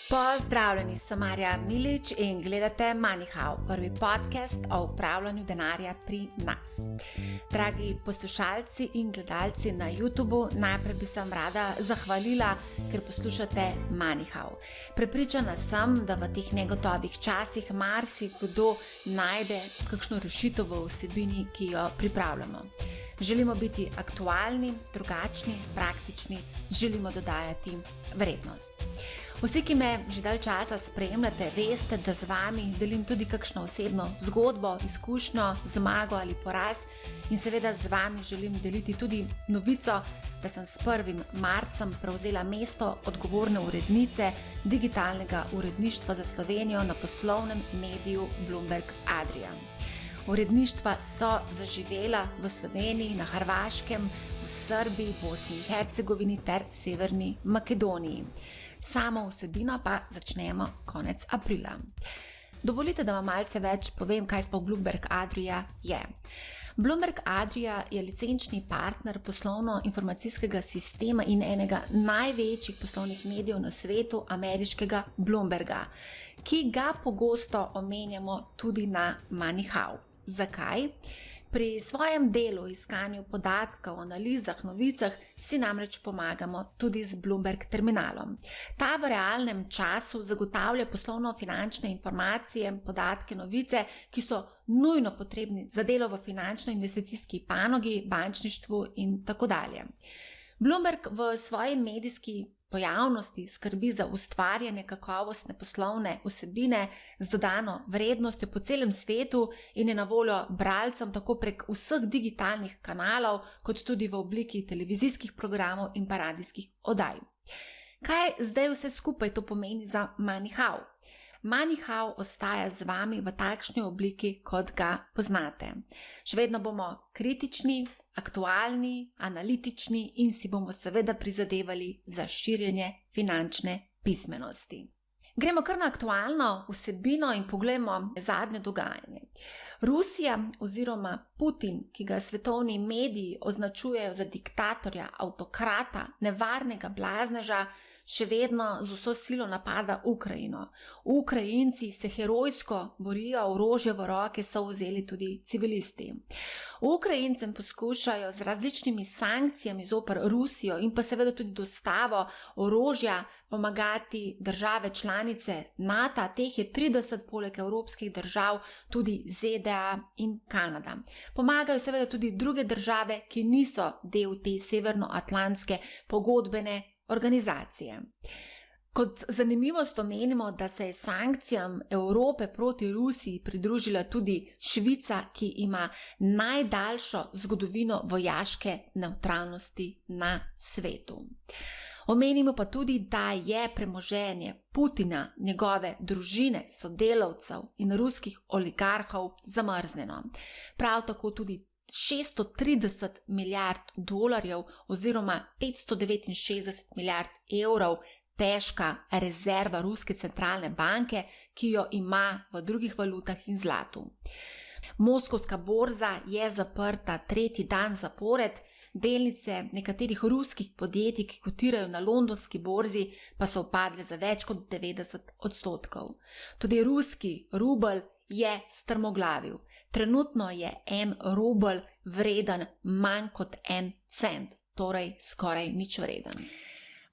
Pozdravljeni, sem Marja Milič in gledate MoneyHow, prvi podcast o upravljanju denarja pri nas. Dragi poslušalci in gledalci na YouTubu, najprej bi se vam rada zahvalila, ker poslušate MoneyHow. Prepričana sem, da v teh negotovih časih marsikdo najde kakšno rešitev v vsebini, ki jo pripravljamo. Želimo biti aktualni, drugačni, praktični, želimo dodajati vrednost. Vsi, ki me že dalj časa spremljate, veste, da z vami delim tudi kakšno osebno zgodbo, izkušnjo, zmago ali poraz in seveda z vami želim deliti tudi novico, da sem s 1. marcem prevzela mesto odgovorne urednice digitalnega uredništva za Slovenijo na poslovnem mediju Bloomberg Adria. Uredništva so zaživela v Sloveniji, na Hrvaškem, v Srbiji, Bosni in Hercegovini ter Severni Makedoniji. Samo vsebino pa začnemo konec aprila. Dovolite, da vam malce več povem, kaj sploh Bloomberg Adria je. Bloomberg Adria je licenčni partner poslovno-informacijskega sistema in enega največjih poslovnih medijev na svetu, ameriškega Bloomberga, ki ga pogosto omenjamo tudi na MoneyHow. Zakaj? Pri svojem delu, iskanju podatkov, analizah, novicah si namreč pomagamo tudi z Bloomberg terminalom. Ta v realnem času zagotavlja poslovno-finančne informacije, podatke, novice, ki so nujno potrebni za delo v finančno-investicijski panogi, bančništvu in tako dalje. Bloomberg v svoji medijski pojavnosti skrbi za ustvarjanje kakovostne poslovne vsebine z dodano vrednostjo po celem svetu in je na voljo bralcem tako prek vseh digitalnih kanalov, kot tudi v obliki televizijskih programov in pa radijskih oddaj. Kaj zdaj vse skupaj to pomeni za MoneyHow? MoneyHow ostaja z vami v takšni obliki, kot ga poznate. Še vedno bomo kritični, aktualni, analitični in si bomo seveda prizadevali za širjenje finančne pismenosti. Gremo kar na aktualno vsebino in poglejmo zadnje dogajanje. Rusija oziroma Putin, ki ga svetovni mediji označujejo za diktatorja, avtokrata, nevarnega blazneža, še vedno z vso silo napada Ukrajino. Ukrajinci se herojsko borijo, orožje v roke so vzeli tudi civilisti. Ukrajincem poskušajo z različnimi sankcijami zoper Rusijo in pa seveda tudi dostavo orožja pomagati države članice NATO, teh je 30 poleg evropskih držav, tudi ZDA in Kanada. Pomagajo seveda tudi druge države, ki niso del te severnoatlantske pogodbene organizacije. Kot zanimivost omenimo, da se je sankcijam Evrope proti Rusiji pridružila tudi Švica, ki ima najdaljšo zgodovino vojaške nevtralnosti na svetu. Omenimo pa tudi, da je premoženje Putina, njegove družine, sodelavcev in ruskih oligarhov zamrznjeno. Prav tako tudi 630 milijard dolarjev oziroma 569 milijard evrov težka rezerva Ruske centralne banke, ki jo ima v drugih valutah in zlatu. Moskovska borza je zaprta 3. dan zapored, delnice nekaterih ruskih podjetij, ki kotirajo na londonski borzi, pa so upadle za več kot 90%. Tudi ruski rubelj je strmoglavil. Trenutno je 1 rubelj vreden manj kot 1 cent, torej skoraj nič vreden.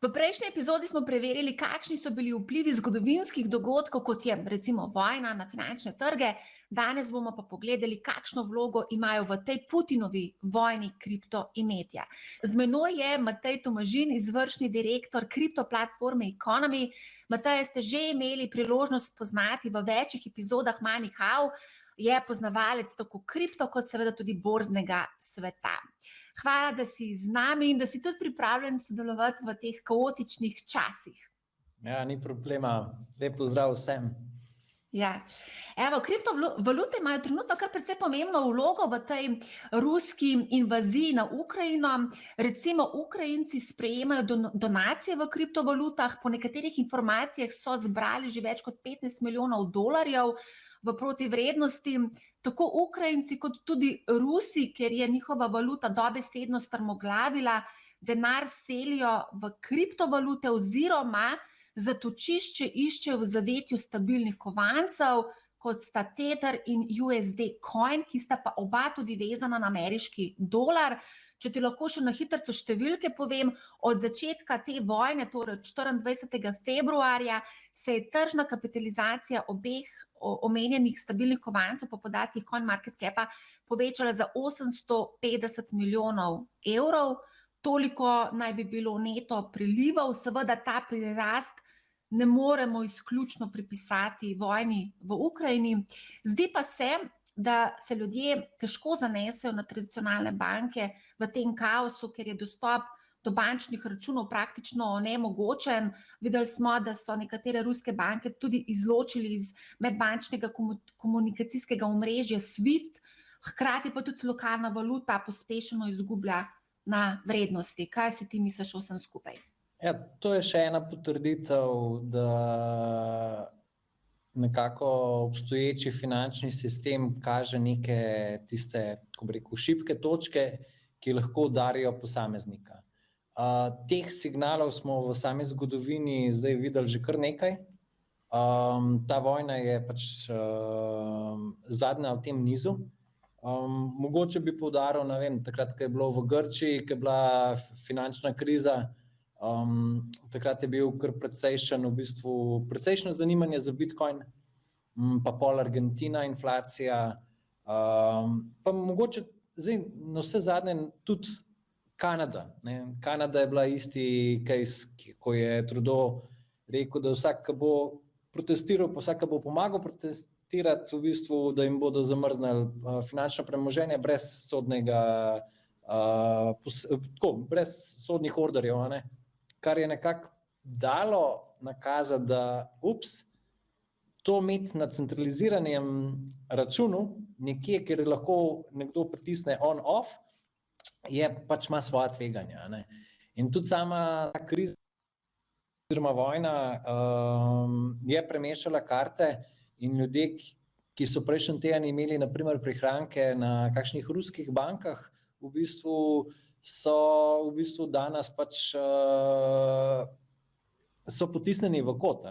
V prejšnji epizodi smo preverili, kakšni so bili vplivi zgodovinskih dogodkov, kot je recimo vojna na finančne trge. Danes bomo pa pogledali, kakšno vlogo imajo v tej Putinovi vojni kriptoimetja. Z menoj je Matej Tomažin, izvršni direktor kriptoplatforme Economy. Matej, ste že imeli priložnost spoznati v večjih epizodah MoneyHow, je poznavalec tako kripto kot seveda tudi borznega sveta. Hvala, da si z nami in da si tudi pripravljen sodelovati v teh kaotičnih časih. Ja, ni problema. Lep pozdrav vsem. Ja. Evo, kriptovalute imajo trenutno kar precej pomembno vlogo v tej ruski invaziji na Ukrajino. Recimo, Ukrajinci sprejemajo donacije v kriptovalutah, po nekaterih informacijah so zbrali že več kot 15 milijonov dolarjev v protivrednosti. Tako Ukrajinci kot tudi Rusi, ker je njihova valuta dobesedno strmoglavila, denar selijo v kriptovalute oziroma zatočišče iščejo v zavetju stabilnih kovancev, kot sta Tether in USD Coin, ki sta pa oba tudi vezana na ameriški dolar. Če ti lahko še na hitrico številke povem, od začetka te vojne, torej 24. februarja, se je tržna kapitalizacija obeh omenjenih stabilnih kovancev po podatkih CoinMarketCapa povečala za 850 milijonov evrov. Toliko naj bi bilo neto prilivov. Seveda ta prirast ne moremo izključno pripisati vojni v Ukrajini. Zdi pa se, da se ljudje težko zanesejo na tradicionalne banke v tem kaosu, ker je dostop do bančnih računov praktično nemogočen. Videli smo, da so nekatere ruske banke tudi izločili iz medbančnega komunikacijskega omrežja SWIFT, hkrati pa tudi lokalna valuta pospešeno izgublja na vrednosti. Kaj si ti misliš o vsem skupaj? Ja, to je še ena potrditev, da nekako obstoječi finančni sistem kaže neke tiste, ko bi rekel, šibke točke, ki lahko udarijo posameznika. Teh signalov smo v sami zgodovini zdaj videli že kar nekaj. Ta vojna je pač zadnja v tem nizu. Mogoče bi poudaril, ne vem, takrat, ko je bilo v Grčiji, ko je bila finančna kriza, takrat je bil kar precejšnjo zanimanje za Bitcoin, pa pol Argentina, inflacija, pa mogoče zdaj na vse zadnje tudi Kanada. Kanada je bila isti case, ko je Trudeau rekel, da vsak, ki bo protestiral, pa vsak, ki bo pomagal protestirati, v bistvu, da jim bodo zamrznili finančno premoženje brez brez sodnih orderjev, ne? Kar je nekako dalo nakazati, da to imeti na centraliziranem računu, nekje, kjer lahko nekdo pritisne on-off, je pač ima svoja tveganja, ne? In tudi sama kriza oziroma vojna je premešala karte in ljudje, ki so prejšnji teden imeli na primer prihranke na kakšnih ruskih bankah, v bistvu so danes pač so potisnjeni v kot.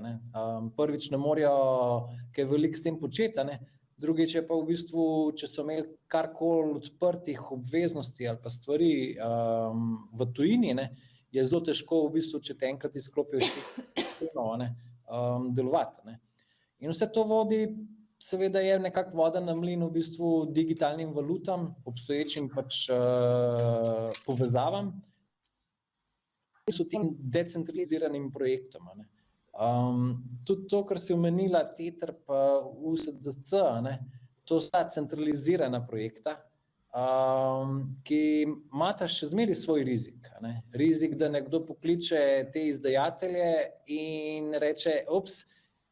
Prvič ne morejo kaj veliko s tem početi, drugič je pa v bistvu, če so imeli karkoli odprtih obveznosti ali pa stvari v tujini, je zelo težko v bistvu, če te enkrat izklopijo sistemo, delovati. In vse to vodi, seveda je nekako voda na mlin v bistvu digitalnim valutam, obstoječim pač povezavam, ki so tem decentraliziranim projektom. Tudi to, kar si omenila, Tether pa USDC, to sta centralizirana projekta, ki imata še zmeraj svoj rizik. Rizik, da nekdo pokliče te izdajatelje in reče,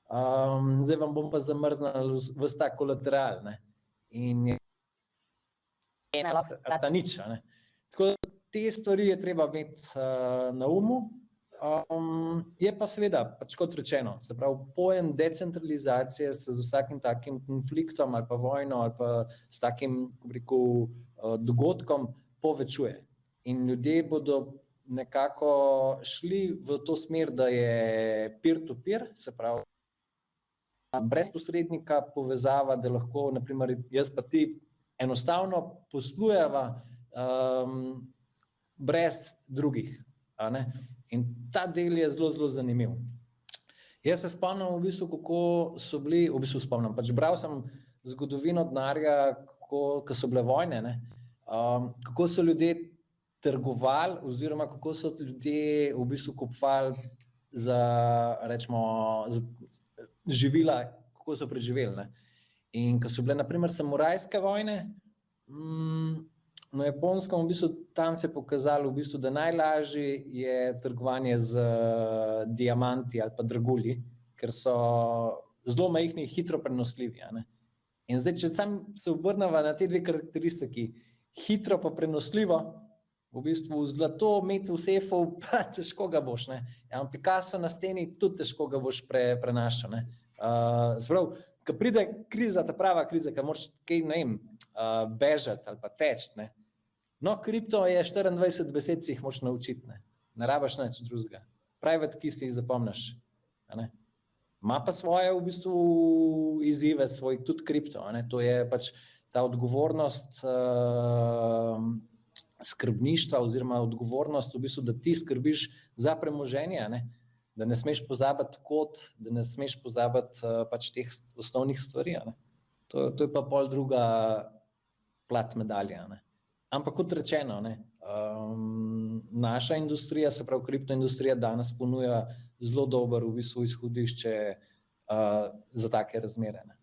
zdaj vam bom pa zamrznil ves ta kolateral. In je ta nič. Tako da te stvari je treba imeti na umu. Je pa seveda, pač kot rečeno, se pravi, pojem decentralizacije se z vsakim takim konfliktom ali pa vojno ali pa s takim, ko bi rekel, dogodkom povečuje. In ljudje bodo nekako šli v to smer, da je peer-to-peer, se pravi, brez posrednika povezava, da lahko, naprimer, jaz pa ti enostavno poslujeva brez drugih. In ta del je zelo, zelo zanimiv. Jaz se spomnim v bistvu, kako so bili, pač bral sem zgodovino denarja, ko so bile vojne, kako so ljudje trgovali oziroma kako so ljudje v bistvu kupovali za, rečemo, živila, kako so preživeli. In ko so bile, na primer, samurajske vojne, na Japonskem, v bistvu, tam se je pokazalo, v bistvu, da najlažje je trgovanje z diamanti ali pa dragulji, ker so zelo majhni in hitro prenosljivi. In zdaj, če sam se obrneva na te dve karakteristiki, hitro pa prenosljivo, v bistvu zlato imeti v sefu, pa težko ga boš. Picasso na steni tudi težko ga boš prenašal. Se pravi, ko pride kriza, ta prava kriza, ko moraš kaj, ne vem, bežati ali pa teči. No, kripto je 24 besed, si jih moraš naučiti. Ne rabiš nič drugega. Private key si jih zapomniš. a ne. Ma pa svoje v bistvu izzive, svoj tudi kripto, a ne. To je pač ta odgovornost skrbništva oziroma odgovornost v bistvu, da ti skrbiš za premoženje, a ne. Da ne smeš pozabiti kod, da ne smeš pozabiti pač teh osnovnih stvari, a ne. To je pa pol druga plat medalje, a ne. Ampak kot rečeno, ne, naša industrija, se pravi kriptoindustrija, danes ponuja zelo dober v bistvu izhodišče za take razmere, ne.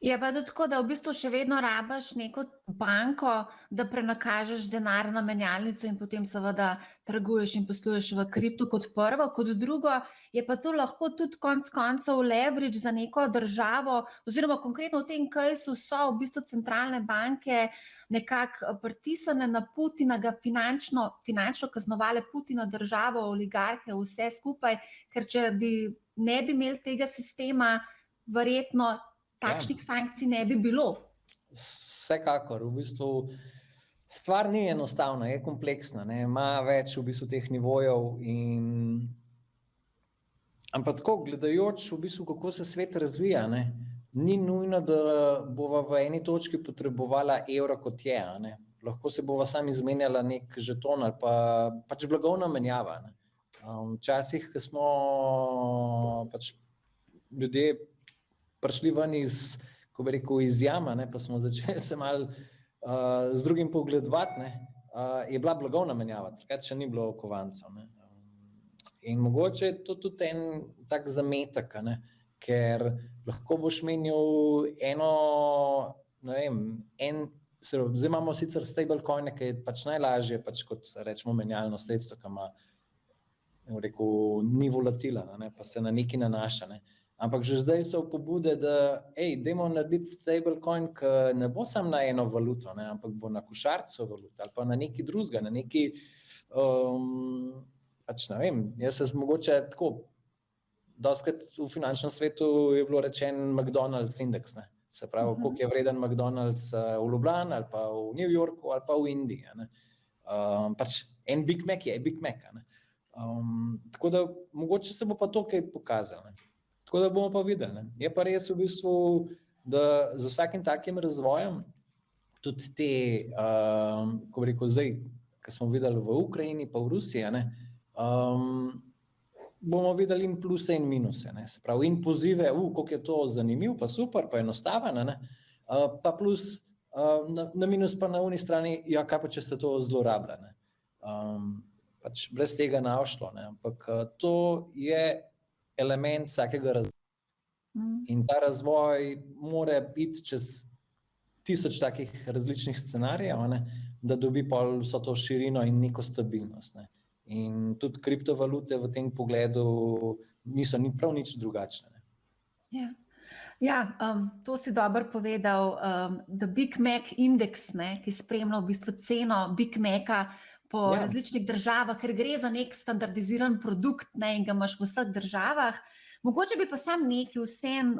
Je pa tudi tako, da v bistvu še vedno rabiš neko banko, da prenakažeš denar na menjalnico in potem seveda trguješ in posluješ v kriptu kot prvo. Kot drugo je pa to lahko tudi konec koncev leverage za neko državo, oziroma konkretno v tem casu so v bistvu centralne banke nekako pritisnjene na Putina, ga finančno kaznovale Putina, državo, oligarhe, vse skupaj, ker če ne bi imeli tega sistema, verjetno takšnih sankcij ne bi bilo. Vsekakor, v bistvu stvar ni enostavna, je kompleksna, ne, ima več v bistvu teh nivojev ampak tako, gledajoč v bistvu, kako se svet razvija, ne, ni nujno, da bova v eni točki potrebovala evro kot je, a ne. Lahko se bova sam izmenjala nek žeton ali pa pač blagovna menjava, ne. Včasih, ko smo pač ljudje prišli ven iz, ko bi rekel, iz jama, ne, pa smo začeli se malo z drugim pogledovati, ne, je bila blagovna menjava, takrat še ni bilo kovancev, ne. In mogoče je to tudi en tak zametek, ne, ker lahko boš menil eno, ne vem, zdaj imamo sicer stablecoine, ki je pač najlažje, pač kot rečemo menjalno sredstvo, ki ima, rekel, ni volatilen, ne, pa se na nekaj nanaša, ne. Ampak že zdaj so pobude, da dajmo narediti stablecoin, ki ne bo samo na eno valuto, ne, ampak bo na košarico valut ali pa na nekaj drugega, na nekaj, pač ne vem, jaz se mogoče tako, dostikrat v finančnem svetu je bilo rečen McDonald's indeks, ne, se pravi, koliko je vreden McDonald's v Ljubljani ali pa v New Yorku ali pa v Indiji, ne. Pač en Big Mac je Big Mac, ne. Tako da mogoče se bo pa to kaj pokazalo, ne. Tako da bomo pa videli, ne. Je pa res v bistvu, da z vsakim takim razvojem tudi te, ko bi rekel zdaj, ko smo videli v Ukrajini pa v Rusiji, ne, bomo videli in pluse in minuse, ne. Se pravi, in pozive, koliko je to zanimiv, pa super, pa enostaven, ne, pa plus na minus pa na uni strani, ja, kaj pa če ste to zlorabili, ne. Pač brez tega ne bo šlo, ne, ampak to je element vsakega razvoja. In ta razvoj mora iti čez 1000 takih različnih scenarijev, ne, da dobi pol vso to širino in neko stabilnost, ne. In tudi kriptovalute v tem pogledu niso prav nič drugačne, ne. Ja, to si dobro povedal, da Big Mac indeks, ne, ki spremlja v bistvu ceno Big Maca po različnih državah, ker gre za nek standardiziran produkt, ne, in ga imaš v vseh državah. Mogoče bi pa sam nekaj vseeno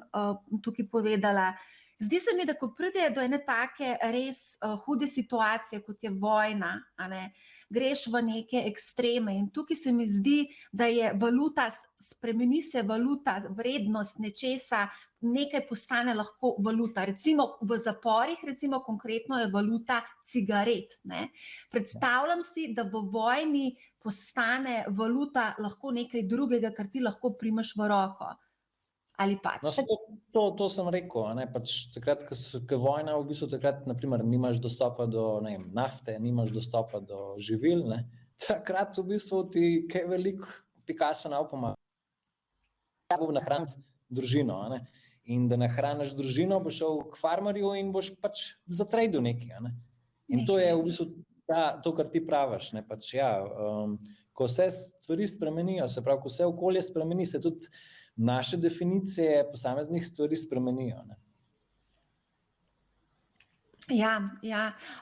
tukaj povedala. Zdi se mi, da ko pride do ene take res hude situacije, kot je vojna, a ne, greš v neke ekstreme in tukaj se mi zdi, da je valuta, spremeni se valuta, vrednost nečesa, nekaj postane lahko valuta. Recimo v zaporih, recimo konkretno je valuta cigaret, ne. Predstavljam si, da v vojni postane valuta lahko nekaj drugega, kar ti lahko primeš v roko. Ali pač? No, to sem rekel, a ne, pač takrat, ko je vojna, v bistvu takrat, na primer, nimaš dostopa do, ne vem, nafte, nimaš dostopa do živil, ne, takrat v bistvu ti kaj veliko Picasso ne bo pomagal. Bo nahraniti družino, a ne, in da nahraniš družino, boš šel k farmerju in boš pač zatradil nekaj, a ne. In to je v bistvu to, kar ti praviš, ne, pač ja, ko se stvari spremenijo, se pravi, ko se okolje spremeni, se tudi naše definicije posameznih stvari spremenijo, ne. Ja.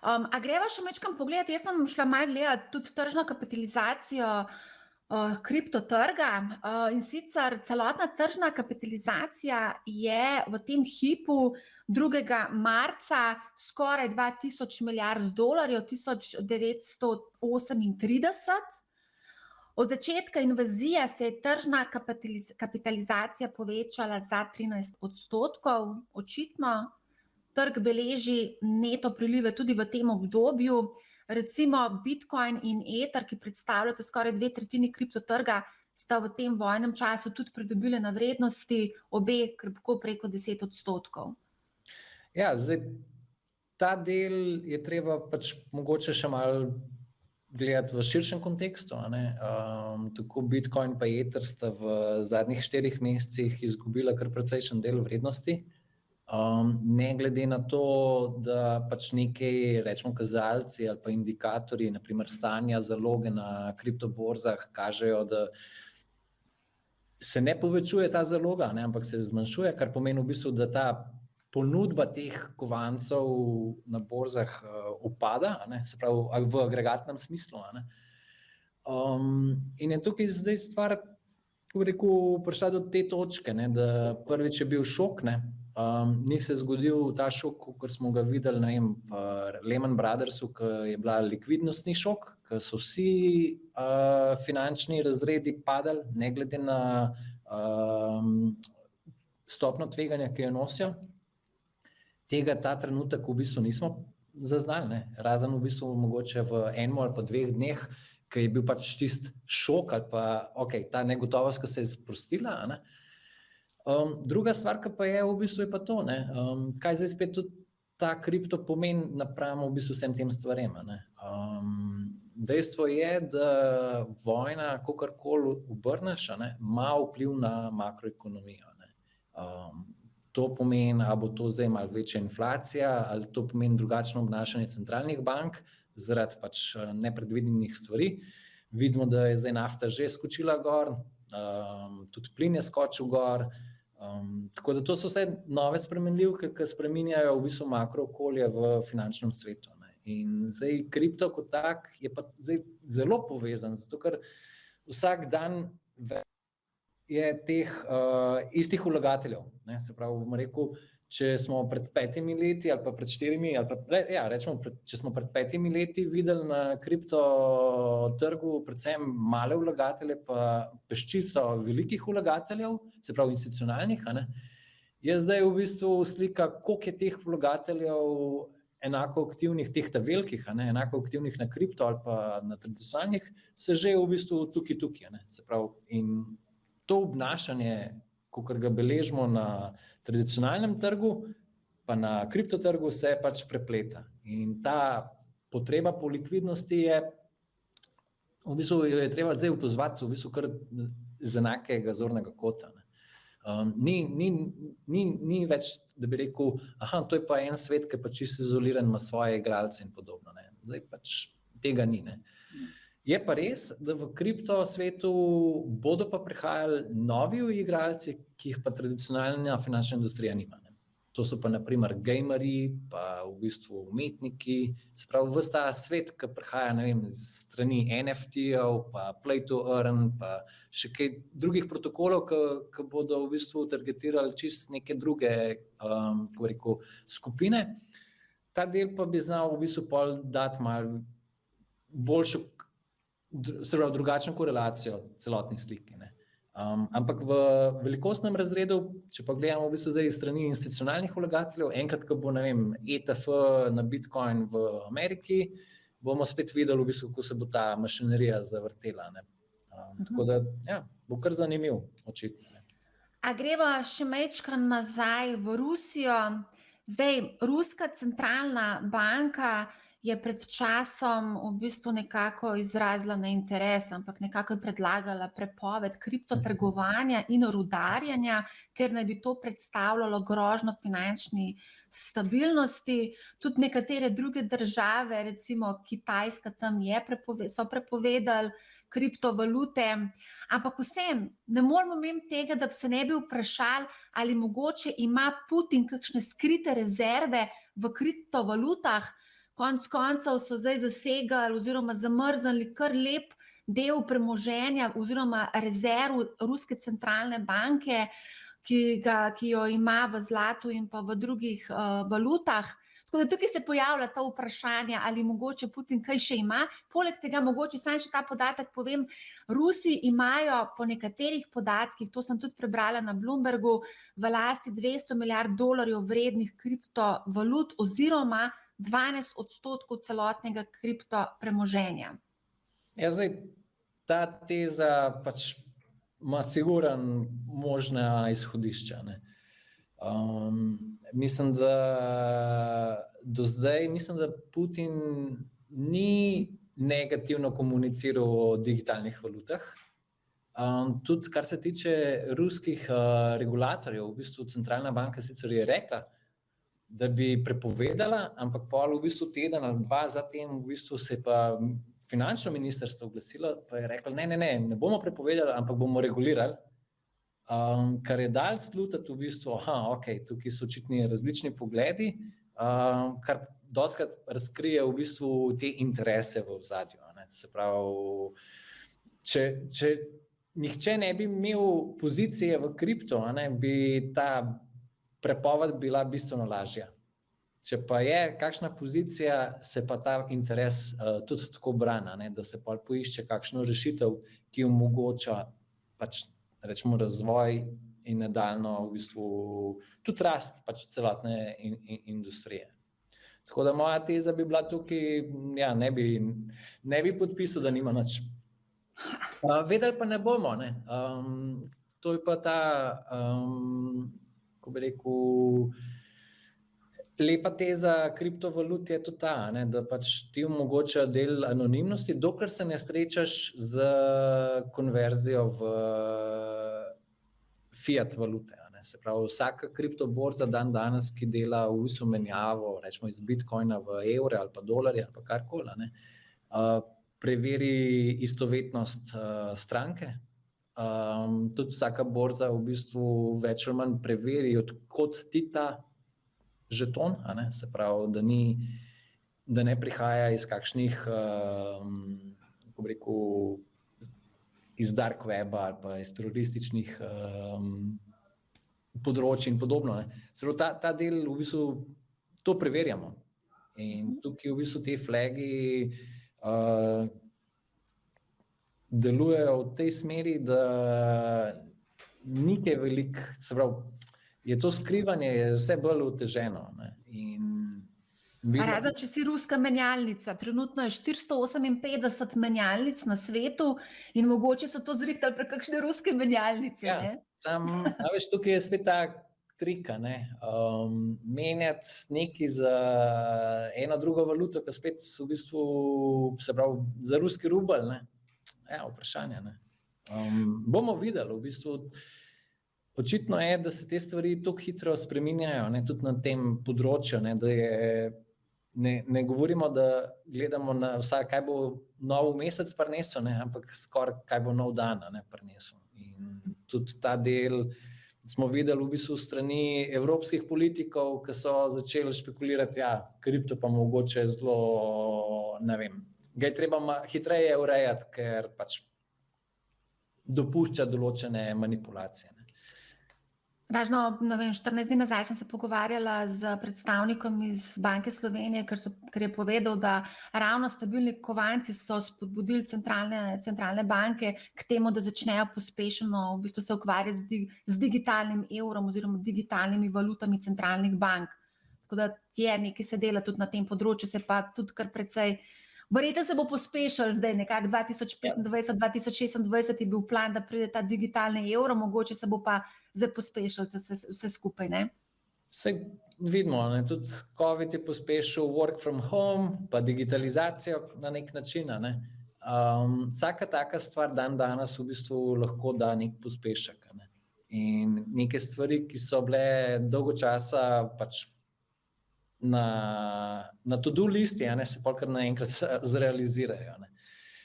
A greva še majčkeno pogledati, jaz sem šla malo gledati tudi tržno kapitalizacijo kriptotrga, in sicer celotna tržna kapitalizacija je v tem hipu 2. marca skoraj 2000 milijard dolarjev, 1938. Od začetka invazije se je tržna kapitalizacija povečala za 13%, očitno. Trg beleži neto prilive tudi v tem obdobju. Recimo Bitcoin in Ether, ki predstavljata skoraj 2/3 kriptotrga, sta v tem vojnem času tudi pridobile na vrednosti, obe krepko preko 10%. Ja, zdaj ta del je treba pač mogoče še malo gledati v širšem kontekstu. Tako Bitcoin pa Ether sta v zadnjih 4 mesecih izgubila kar precejšen del vrednosti. Ne glede na to, da pač nekaj, rečemo, kazalci ali pa indikatorji, naprimer stanja zaloge na kriptoborzah, kažejo, da se ne povečuje ta zaloga, ampak se zmanjšuje, kar pomeni v bistvu, da ta ponudba teh kovancev na borzah upada, se pravi v agregatnem smislu. In je tukaj zdaj stvar, kako bi rekel, prišla do te točke, da prvič je bil šok, ni se zgodil ta šok, kot smo ga videli, ne vem, pri Lehman Brothersu, ki je bila likvidnostni šok, ki so vsi finančni razredi padali, ne glede na stopnjo tveganja, ki jo nosijo. Tega ta trenutek v bistvu nismo zaznali, razen v bistvu mogoče v enem ali pa 2 dneh, ki je bil pač čist šok ali pa ta negotovost, ki se je sprostila. Druga stvar, ki pa je v bistvu je pa to, kaj zdaj spet tudi ta kripto pomeni napram v bistvu vsem tem stvarem. Dejstvo je, da vojna, kakorkoli obrneš, ima vpliv na makroekonomijo. To pomeni, ali bo to zdaj malo večja inflacija, ali to pomeni drugačno obnašanje centralnih bank zaradi pač nepredvidenih stvari. Vidimo, da je zdaj nafta že skočila gor, tudi plin je skočil gor. Tako da to so vse nove spremenljivke, ki spreminjajo v bistvu makrookolje v finančnem svetu. In zdaj kripto kot tak je pa zdaj zelo povezan, zato ker vsak dan je teh istih vlagateljev. Se pravi, bom rekel, če smo pred 5 leti ali pa pred 4, ali pa, rečemo, če smo pred 5 leti videli na kripto trgu predvsem male vlagatelje pa peščico velikih vlagateljev, se pravi institucionalnih, je zdaj v bistvu slika, koliko je teh vlagateljev enako aktivnih, teh velikih, enako aktivnih na kripto ali pa na tradicionalnih, se že v bistvu tukaj. Se pravi, in to obnašanje, kakor ga beležimo na tradicionalnem trgu, pa na kriptotrgu se pač prepleta. In ta potreba po likvidnosti je, v bistvu jo je treba zdaj opazovati v bistvu kar z enakega zornega kota. Ni več, da bi rekel, to je pa en svet, ki je pa čisto izoliran, ima svoje igralce in podobno. Zdaj pač tega ni. Je pa res, da v kripto svetu bodo pa prihajali novi igralci, ki jih pa tradicionalna finančna industrija nima. To so pa naprimer gamerji, pa v bistvu umetniki, se pravi ves ta svet, ki prihaja, ne vem, z strani NFT-jev, pa play to earn, pa še kaj drugih protokolov, ki bodo v bistvu targetirali čist neke druge, kako rekel, skupine. Ta del pa bi znal v bistvu pol dati malo boljšo, se pravi drugačno korelacijo celotni sliki. Ampak v velikostnem razredu, če pa gledamo v bistvu zdaj strani institucionalnih vlagateljev, enkrat, ko bo, ne vem, ETF na Bitcoin v Ameriki, bomo spet videli v bistvu, kako se bo ta mašinerija zavrtela. Tako da, bo kar zanimiv, očitno. A greva še majčkeno nazaj v Rusijo. Zdaj, Ruska centralna banka je pred časom v bistvu nekako izrazila neinteres, ampak nekako je predlagala prepoved kriptotrgovanja in rudarjenja, ker naj bi to predstavljalo grožnjo finančni stabilnosti. Tudi nekatere druge države, recimo Kitajska, tam so prepovedali kriptovalute, ampak vseeno ne moremo mimo tega, da se ne bi vprašali, ali mogoče ima Putin kakšne skrite rezerve v kriptovalutah. Konec koncev so zdaj zasegali oziroma zamrznili kar lep del premoženja oziroma rezerv Ruske centralne banke, ki jo ima v zlatu in pa v drugih valutah. Tako da tukaj se pojavlja ta vprašanja, ali mogoče Putin kaj še ima. Poleg tega mogoče samo še ta podatek povem, Rusi imajo po nekaterih podatkih, to sem tudi prebrala na Bloombergu, v lasti $200 milijard vrednih kriptovalut oziroma 12% celotnega kriptopremoženja. Ja, zdaj, ta teza pač ima siguran možna izhodišča, ne. Mislim, da do zdaj, da Putin ni negativno komuniciral o digitalnih valutah. Tudi kar se tiče ruskih regulatorjev, v bistvu centralna banka sicer je rekla, da bi prepovedala, ampak pol v bistvu teden ali dva zatem v bistvu se pa finančno ministrstvo oglasilo, pa je reklo, ne bomo prepovedali, ampak bomo regulirali. Kar je dal slutiti v bistvu, tukaj so očitni različni pogledi, kar dostikrat razkrije v bistvu te interese v ozadju. Se pravi, če nihče ne bi imel pozicije v kripto, bi ta prepoved bila bistveno lažja. Če pa je kakšna pozicija, se pa ta interes tudi tako brani, da se pa poišče kakšno rešitev, ki omogoča pač rečemo razvoj in nadaljnjo v bistvu tudi rast pač celotne industrije. Tako da moja teza bi bila tukaj, ja, ne bi podpisal, da nima nič. Vedeli pa ne bomo, ne. To je pa ta, ko bi rekel, lepa teza kriptovalut je tudi ta, ne, da pač ti omogoča del anonimnosti, dokler se ne srečaš z konverzijo v fiat valute. Se pravi, vsaka kriptoborza danes, ki dela v bistvu menjavo, rečemo iz bitcoina v evre ali pa dolarje ali pa karkoli, ne, preveri istovetnost stranke. Tudi vsaka borza v bistvu več ali manj preveri, odkot ti ta žeton, se pravi, da ne prihaja iz kakšnih, kako bi rekel, iz dark weba ali pa iz terorističnih področij in podobno. Celo ta del v bistvu to preverjamo. In tukaj v bistvu te flagi delujejo v tej smeri, da ni kaj veliko, se pravi, je to skrivanje vse bolj oteženo. Razen, če si ruska menjalnica, trenutno je 458 menjalnic na svetu in mogoče so to zrihtali prek kakšne ruske menjalnice. Ja, veš, tukaj je spet ta trika, menjati nekaj za eno drugo valuto, ki spet v bistvu, se pravi, za ruski rubelj, ne. Ja, vprašanje, ne. Bomo videli, v bistvu, očitno je, da se te stvari tako hitro spreminjajo, ne, tudi na tem področju, ne, da ne govorimo, da gledamo na vsak, kaj bo nov mesec prinesel, ne, ampak skoraj kaj bo nov dan, ne, prinesel. In tudi ta del smo videli v bistvu strani evropskih politikov, ki so začeli špekulirati, ja, kripto pa mogoče zelo, ne vem, ga je treba hitreje urejati, ker pač dopušča določene manipulacije. Ražno, ne vem, 14 dni nazaj sem se pogovarjala z predstavnikom iz Banke Slovenije, ker je povedal, da ravno stabilni kovanci so spodbudili centralne banke k temu, da začnejo pospešeno v bistvu se ukvarjati z digitalnim evrom oziroma digitalnimi valutami centralnih bank. Tako da je nekaj se dela tudi na tem področju, se pa tudi kar precej. Verjetno se bo pospešil zdaj, nekako 2025-2026 je bil plan, da pride ta digitalni evro, mogoče se bo pa zdaj pospešil vse skupaj, ne? Se vidimo, ne, tudi COVID je pospešil work from home, pa digitalizacijo na nek način, ne. Vsaka taka stvar danes v bistvu lahko da nek pospešek, ne. In neke stvari, ki so bile dolgo časa pač na to-do listi, se pa kar naenkrat zrealizirajo, ne.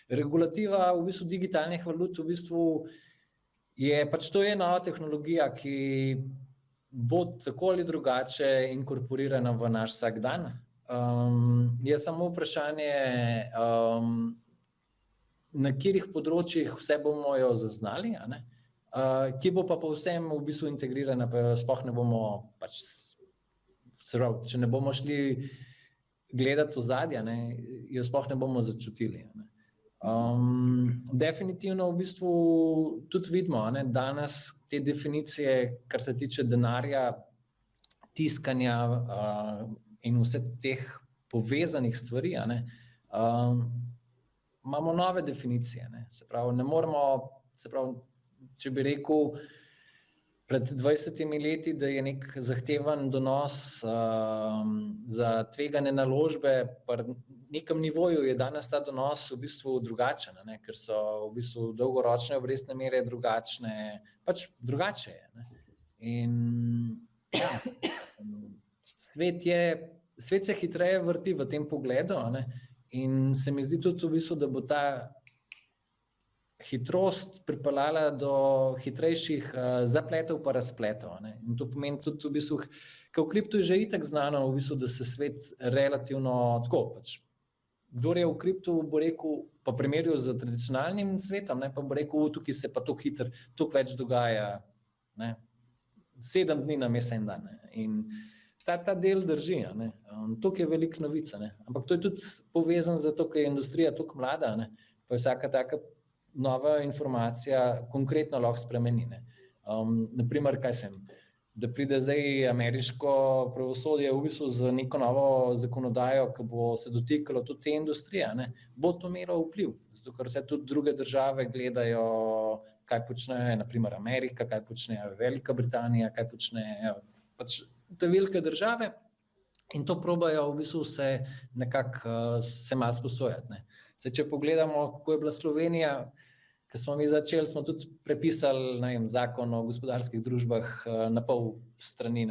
Regulativa v bistvu digitalnih valut v bistvu je pač to je nova tehnologija, ki bo tako ali drugače inkorporirana v naš vsakdan. Je samo vprašanje, na katerih področjih vse bomo jo zaznali, ki bo pa povsem v bistvu integrirana, pa sploh ne bomo pač Se pravi, če ne bomo šli gledati ozadja, jo sploh ne bomo začutili. Definitivno v bistvu tudi vidimo, danes te definicije, kar se tiče denarja, tiskanja in vse teh povezanih stvari, imamo nove definicije. Se pravi, ne moremo, če bi rekel pred 20 leti, da je nek zahteven donos za tvegane naložbe, pri nekem nivoju je danes ta donos v bistvu drugačen, ker so v bistvu dolgoročne obrestne mere drugačne, pač drugače je. In ja, svet se hitreje vrti v tem pogledu, in se mi zdi tudi v bistvu, da bo ta hitrost pripeljala do hitrejših zapletov pa razpletov. In to pomeni tudi v bistvu, ker v kriptu je že itak znano, v bistvu, da se svet relativno tako pač. Kdor je v kriptu, bo rekel, pa primerjal z tradicionalnim svetom, pa bo rekel, tukaj se pa toliko hitro, toliko več dogaja, 7 dni namesto en dan. In ta del drži, tukaj je veliko novic, ampak to je tudi povezano zato, ker je industrija toliko mlada, pa je vsaka taka nova informacija konkretno lahko spremeni. Naprimer, da pride zdaj ameriško pravosodje v bistvu z neko novo zakonodajo, ki bo se dotikalo tudi te industrije, bo to imelo vpliv, zato ker vse tudi druge države gledajo, kaj počnejo, naprimer Amerika, kaj počnejo Velika Britanija, kaj počnejo pač te velike države, in to probajo v bistvu se nekako se malo sposojati. Zdaj, če pogledamo, kako je bila Slovenija, ko smo mi začeli, smo tudi prepisali, zakon o gospodarskih družbah na pol strani,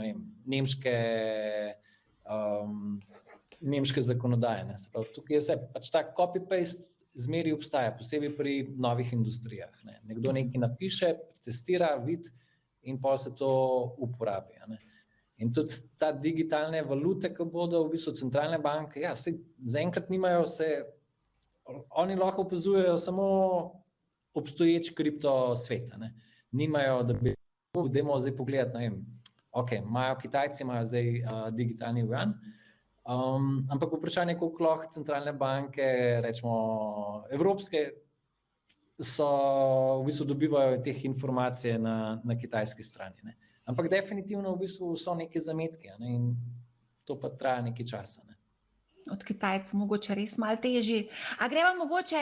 nemške zakonodaje. Tukaj je vse, pač ta copy-paste zmeri obstaja, posebej pri novih industrijah. Nekdo nekaj napiše, testira, vidi in pol se to uporabi. In tudi ta digitalne valute, ki bodo v bistvu centralne banke, ja, zaenkrat nimajo oni lahko opazujejo samo obstoječ kripto svet. Nimajo, da bi, dajmo zdaj pogledati, Kitajci imajo zdaj digitalni yuan, ampak vprašanje, koliko lahko centralne banke, rečemo evropske, v bistvu dobivajo teh informacije na kitajski strani. Ampak definitivno v bistvu so neke zametke, in to pa traja nekaj časa. Od Kitajcev mogoče res malo težji. A greva mogoče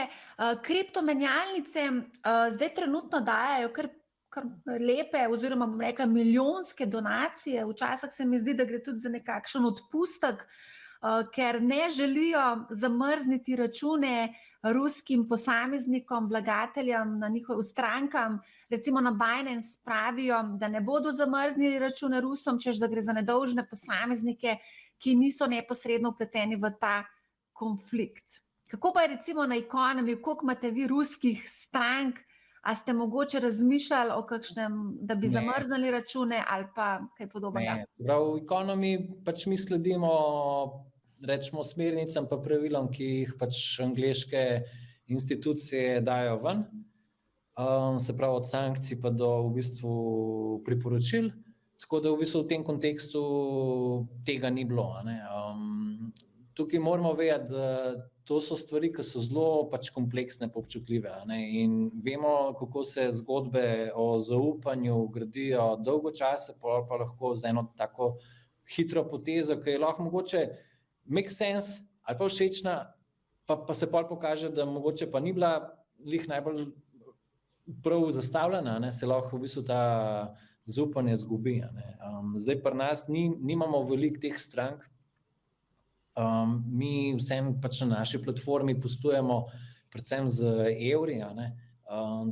kriptomenjalnice zdaj trenutno dajajo kar lepe oziroma bom rekla milijonske donacije. Včasih se mi zdi, da gre tudi za nekakšen odpustek, ker ne želijo zamrzniti račune ruskim posameznikom, vlagateljem na njihovim strankam. Recimo na Binance pravijo, da ne bodo zamrznili račune Rusom, češ da gre za nedolžne posameznike, ki niso neposredno vpleteni v ta konflikt. Kako pa je recimo na Economy, koliko imate vi ruskih strank, a ste mogoče razmišljali o kakšnem, da bi zamrznili račune ali pa kaj podobnega? Ne, prav v Economy pač mi sledimo, rečemo, smernicam pa pravilom, ki jih pač angleške institucije dajo ven, se pravi od sankcij pa do v bistvu priporočil. Tako da v bistvu v tem kontekstu tega ni bilo. Tukaj moramo vedeti, da to so stvari, ki so zelo pač kompleksne pa občutljive. In vemo, kako se zgodbe o zaupanju gradijo dolgo časa, pa lahko z eno tako hitro potezo, ki je lahko mogoče make sense ali pa všečna, pa se pol pokaže, da mogoče pa ni bila glih najbolj prav zastavljena, se lahko v bistvu ta zaupanje zgubi. Zdaj pri nas nimamo veliko teh strank. Mi vsem pač na naši platformi poslujemo predvsem z evri,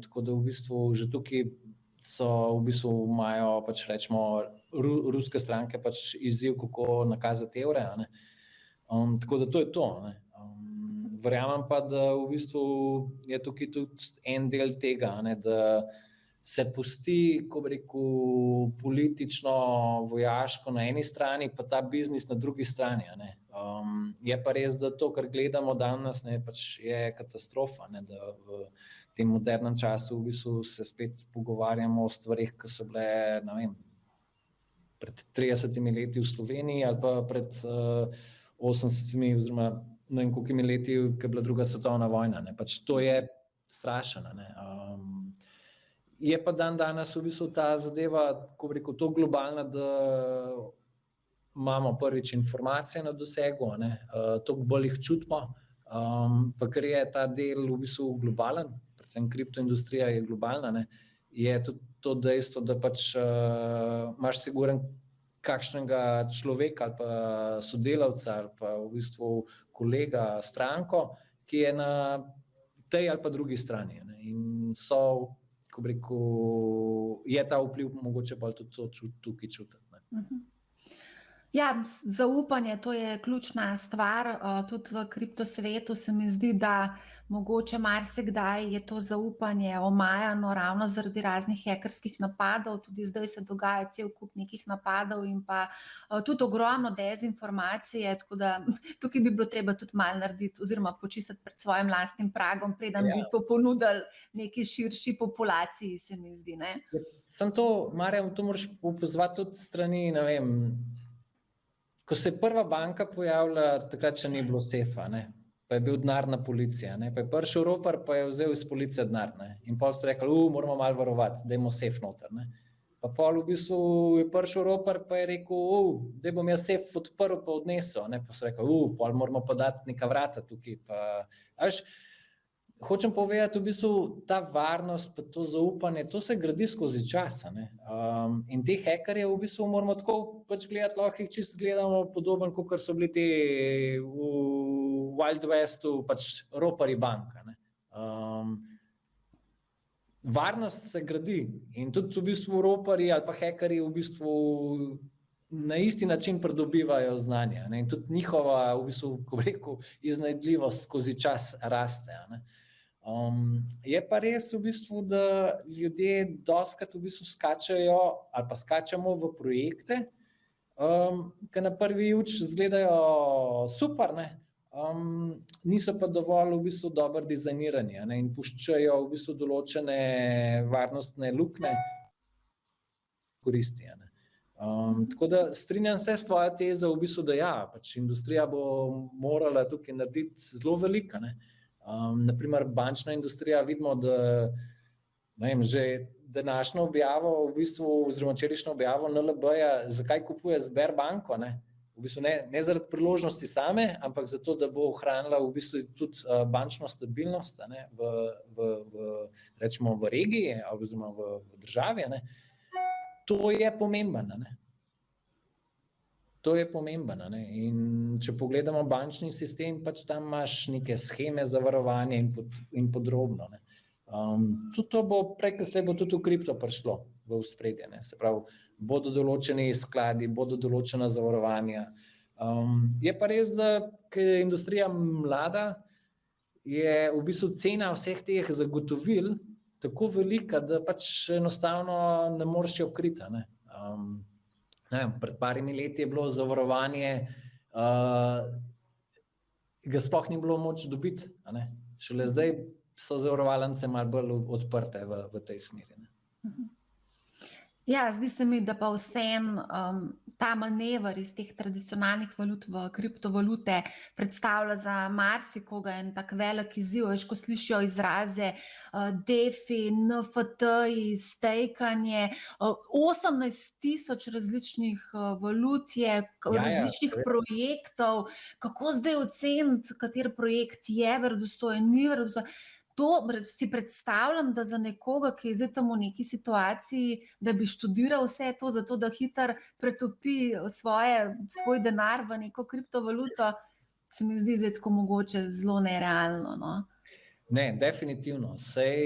tako da v bistvu že tukaj so v bistvu imajo pač rečemo ruske stranke pač izziv, kako nakazati evre. Tako da to je to. Verjamem pa, da v bistvu je tukaj tudi en del tega, da se pusti, ko bi rekel, politično, vojaško na eni strani, pa ta biznis na drugi strani. Je pa res, da to, kar gledamo danes, pač je katastrofa, da v tem modernem času v bistvu se spet pogovarjamo o stvarih, ki so bile, ne vem, pred 30 leti v Sloveniji ali pa pred 80 oziroma ne vem koliko leti, ko je bila druga svetovna vojna. Ne. Pač to je strašno. Je pa danes v bistvu ta zadeva, ko bi rekel, to globalna, da imamo prvič informacije na dosegu, toliko bolj jih čutimo, pa ker je ta del v bistvu globalen, predvsem kriptoindustrija je globalna, je tudi to dejstvo, da pač imaš siguren kakšnega človeka ali pa sodelavca ali pa v bistvu kolega, stranko, ki je na tej ali pa drugi strani. In so, ko bi rekel, je ta vpliv mogoče pa tudi to tukaj čutiti. Ja, zaupanje, to je ključna stvar, tudi v kriptosvetu se mi zdi, da mogoče marsikdaj je to zaupanje omajano ravno zaradi raznih hekerskih napadov, tudi zdaj se dogaja cel kup nekih napadov in pa tudi ogromno dezinformacije, tako da tukaj bi bilo treba tudi malo narediti oziroma počistiti pred svojim lastnim pragom, preden bi to ponudili neki širši populaciji, se mi zdi, ne? Sem to, Marjam, to moraš opozvati tudi strani, ne vem, ko se je prva banka pojavila, takrat še ni bilo sefa, pa je bil denar na policiji, pa je prišel ropar, pa je vzel iz policije denar, in pol so rekli, moramo malo varovati, dajmo sef noter, Pa pol v bistvu je prišel ropar, pa je rekel, daj bom jaz sef odprl pa odnesel, pa so rekli, pol moramo pa dati neka vrata tukaj, pa, veš, hočem povedati, v bistvu ta varnost, pa to zaupanje, to se gradi skozi čas. In te hekerje v bistvu moramo tako pač gledati, lahko jih čisto gledamo podoben, kot so bili te v Wild Westu, pač roparji banka. Varnost se gradi in tudi v bistvu roparji ali pa hekerji v bistvu na isti način pridobivajo znanje. In tudi njihova, v bistvu, ko bi rekel, iznajdljivost skozi čas raste. Je pa res v bistvu, da ljudje dostikrat v bistvu skačajo ali pa skačemo v projekte, ki na prvi uč izgledajo super, niso pa dovolj v bistvu dobro dizajnirani in puščajo v bistvu določene varnostne luknje koristi. Tako da strinjam se s tvojo tezo v bistvu, da ja, pač industrija bo morala tukaj narediti zelo veliko. Naprimer, bančna industrija, vidimo, da že današnjo objavo, v bistvu, oziroma včerajšnjo objavo NLB-ja, zakaj kupuje Sberbanko, v bistvu ne zaradi priložnosti same, ampak zato, da bo ohranila v bistvu tudi bančno stabilnost rečemo v regiji oziroma v državi. To je pomembno. To je pomembno. In če pogledamo bančni sistem, pač tam imaš neke sheme za varovanje in podrobno. Tudi to bo prej, kasneje bo tudi v kripto prišlo v ospredje. Se pravi, bodo določeni skladi, bodo določena zavarovanja. Je pa res, da je industrija mlada, je v bistvu cena vseh teh zagotovil tako velika, da pač enostavno ne moreš jo kriti. Pred parimi leti je bilo zavarovanje, ga sploh ni bilo moč dobiti. Šele zdaj so zavarovalnice malo bolj odprte v tej smeri. Ja, zdi se mi, da pa vseeno ta manever iz teh tradicionalnih valut v kriptovalute predstavlja za marsikoga en tak velik izziv, ko slišijo izraze DeFi, NFT-ji, stejkanje, 18,000 različnih valut je, različnih projektov. Kako zdaj oceniti, kateri projekt je verodostojen, ni verodostojen? To si predstavljam, da za nekoga, ki je zdaj tam v neki situaciji, da bi študiral vse to, zato da hitro pretopi svoj denar v neko kriptovaluto, se mi zdi zdaj tako mogoče zelo nerealno. Ne, definitivno. Sej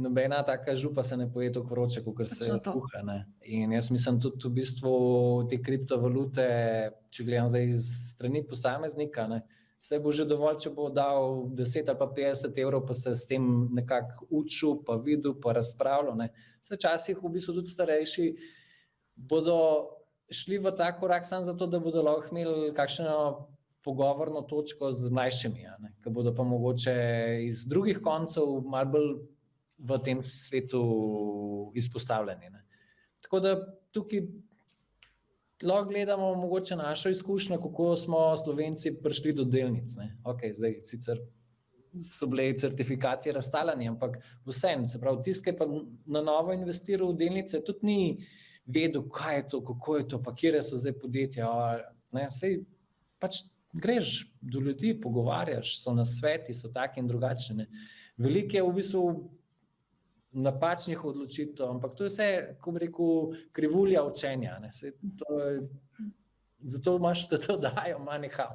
nobena taka župa se ne poje tako vroče, kot se skuha. In jaz mislim tudi v bistvu te kriptovalute, če gledam zdaj iz strani posameznika, se bo že dovolj, če bo dal 10 ali pa 50 evrov, pa se s tem nekako učil, pa videl, pa razpravljal. Včasih v bistvu tudi starejši bodo šli v ta korak samo zato, da bodo lahko imeli kakšno pogovorno točko z mlajšimi, ki bodo pa mogoče iz drugih koncev malo bolj v tem svetu izpostavljeni. Tako da tukaj lahko gledamo mogoče našo izkušnjo, kako smo Slovenci prišli do delnic. Okay, zdaj sicer so bile certifikati razstalani, ampak vseeno, se pravi, tisti, ki pa na novo investiral v delnice, tudi ni vedel, kaj je to, kako je to, pa kje so zdaj podjetja. Sej pač greš do ljudi, pogovarjaš, so nasveti, so taki in drugačni. Veliko je v bistvu napačnih odločitev, ampak to je vse, ko bi rekel, krivulja učenja. Zato imaš to dajo money-how.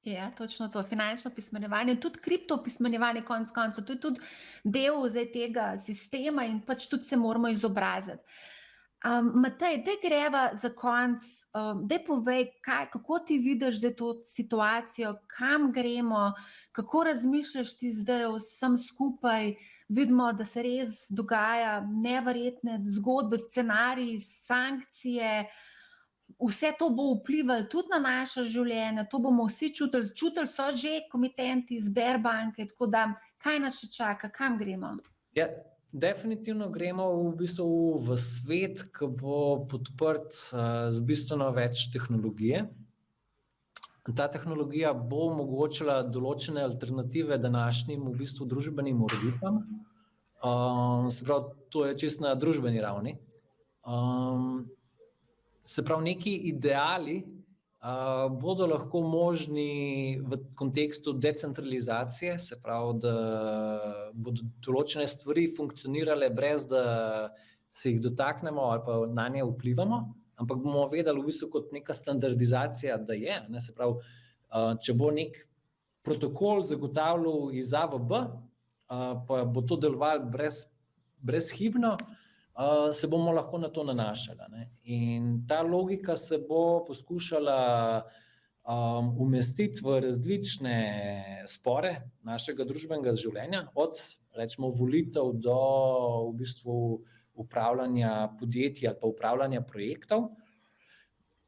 Ja, točno to. Finančno pismenjevanje, tudi kriptopismenjevanje konec koncev, to je tudi del zdaj tega sistema in pač tudi se moramo izobraziti. Matej, daj greva za konc, daj povej, kako ti vidiš zdaj to situacijo, kam gremo, kako razmišljaš ti zdaj o vsem skupaj. Vidimo, da se res dogaja neverjetne zgodbe, scenariji, sankcije, vse to bo vplivalo tudi na naše življenje, to bomo vsi čutili. Čutili so že komitenti Sberbanke, tako da kaj nas še čaka, kam gremo? Ja, definitivno gremo v bistvu v svet, ki bo podprt z bistveno več tehnologije. Ta tehnologija bo omogočila določene alternative današnjim v bistvu družbenim ureditvam. Se pravi, to je čisto na družbeni ravni. Se pravi, neki ideali bodo lahko možni v kontekstu decentralizacije, se pravi, da bodo določene stvari funkcionirale brez da se jih dotaknemo ali pa na nje vplivamo, ampak bomo vedeli v bistvu kot neka standardizacija, da je. Se pravi, če bo nek protokol zagotavljal iz A v B, pa bo to delovalo brezhibno, se bomo lahko na to nanašali. In ta logika se bo poskušala umestiti v različne spore našega družbenega življenja, od rečemo volitev do v bistvu upravljanja podjetij ali pa upravljanja projektov.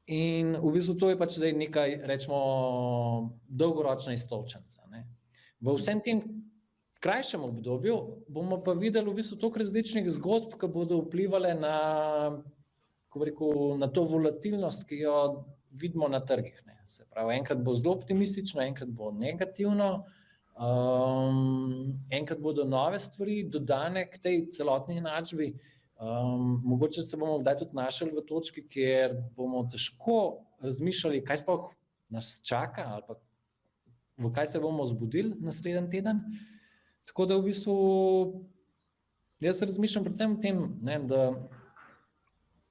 In v bistvu to je pač zdaj nekaj, rečemo, dolgoročna iztočnica. V vsem tem krajšem obdobju bomo pa videli v bistvu toliko različnih zgodb, ki bodo vplivale na, ko bi rekel, na to volatilnost, ki jo vidimo na trgih. Se pravi, enkrat bo zelo optimistično, enkrat bo negativno, enkrat bodo nove stvari dodane k tej celotni enačbi. Mogoče se bomo kdaj tudi našli v točki, kjer bomo težko razmišljali, kaj sploh nas čaka ali pa v kaj se bomo zbudili naslednji teden. Tako da v bistvu jaz razmišljam predvsem o tem, da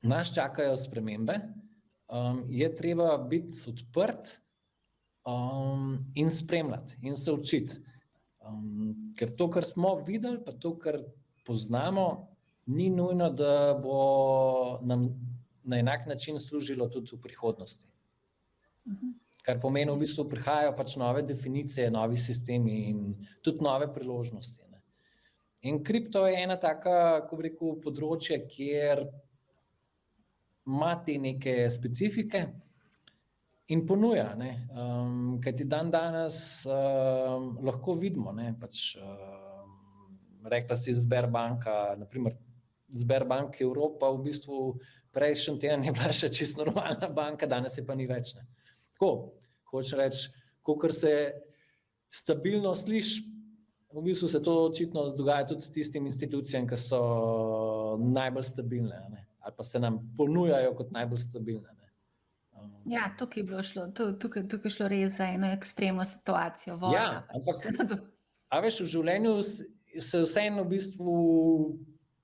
nas čakajo spremembe, je treba biti odprt in spremljati in se učiti. Ker to, kar smo videli, pa to, kar poznamo, ni nujno, da bo nam na enak način služilo tudi v prihodnosti. Kar pomeni, v bistvu prihajajo pač nove definicije, novi sistemi in tudi nove priložnosti. In kripto je ena taka, ko bi rekel, področje, kjer ima te neke specifike in ponuja. Kajti danes lahko vidimo, pač rekla si Sberbanka, naprimer Sberbank Evropa, v bistvu prejšnji teden je bila še čisto normalna banka, danes je pa ni več. Tako, hoče reči, kakor se stabilno sliši, v bistvu se to očitno dogaja tudi tistim institucijam, ki so najbolj stabilne, ali pa se nam ponujajo kot najbolj stabilne. Ja, tukaj je šlo res za eno ekstremno situacijo. Ja, ampak a veš, v življenju se vseeno v bistvu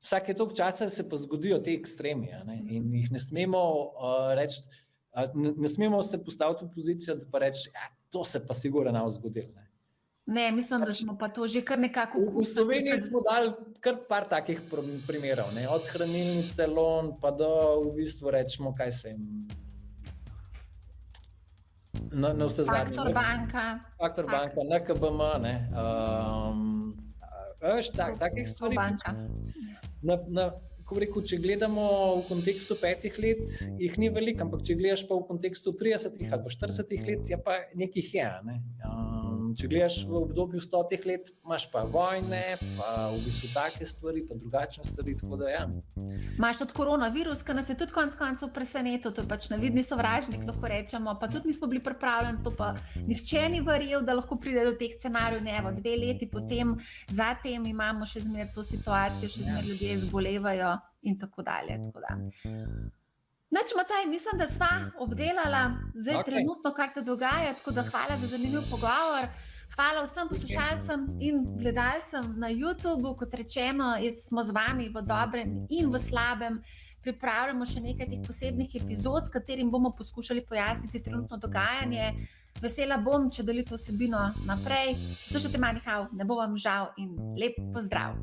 vsake toliko časa se pa zgodijo te ekstremi, in jih ne smemo reči, ne smemo se postaviti v pozicijo, da pa reči, to se pa sigurno ne bo zgodilo. Ne, mislim, da smo pa to že kar nekako v Sloveniji smo dali kar par takih primerov, od hranilnice Lon pa do v bistvu rečemo, kaj se jim na vse zadnje. Faktor banka, NKBM, veš, takih stvari. Ko rekel, če gledamo v kontekstu 5 let, jih ni veliko, ampak če gledaš pa v kontekstu 30 ali pa 40 let, je pa nekih je. Če gledaš v obdobju 100 let, imaš pa vojne, pa v bistvu take stvari, pa drugačne stvari, tako da ja. Imaš tudi koronavirus, ki nas je tudi konec koncev presenetil, to je pač navidni sovražnik, lahko rečemo, pa tudi nismo bili pripravljeni, to pa nihče ni verjel, da lahko pride do teh scenarijev, ne, 2 leti potem, zatem imamo še zmeraj to situacijo, še zmeraj ljudje zbolevajo in tako dalje, tako da. Nič, Matej, mislim, da sva obdelala zdaj trenutno, kar se dogaja, tako da hvala za zanimiv pogovor. Hvala vsem poslušalcem in gledalcem na YouTubu, kot rečeno, smo z vami v dobrem in v slabem. Pripravljamo še nekaj teh posebnih epizod, s katerim bomo poskušali pojasniti trenutno dogajanje. Vesela bom, če delite vsebino naprej. Poslušajte Money How, ne bo vam žal in lep pozdrav!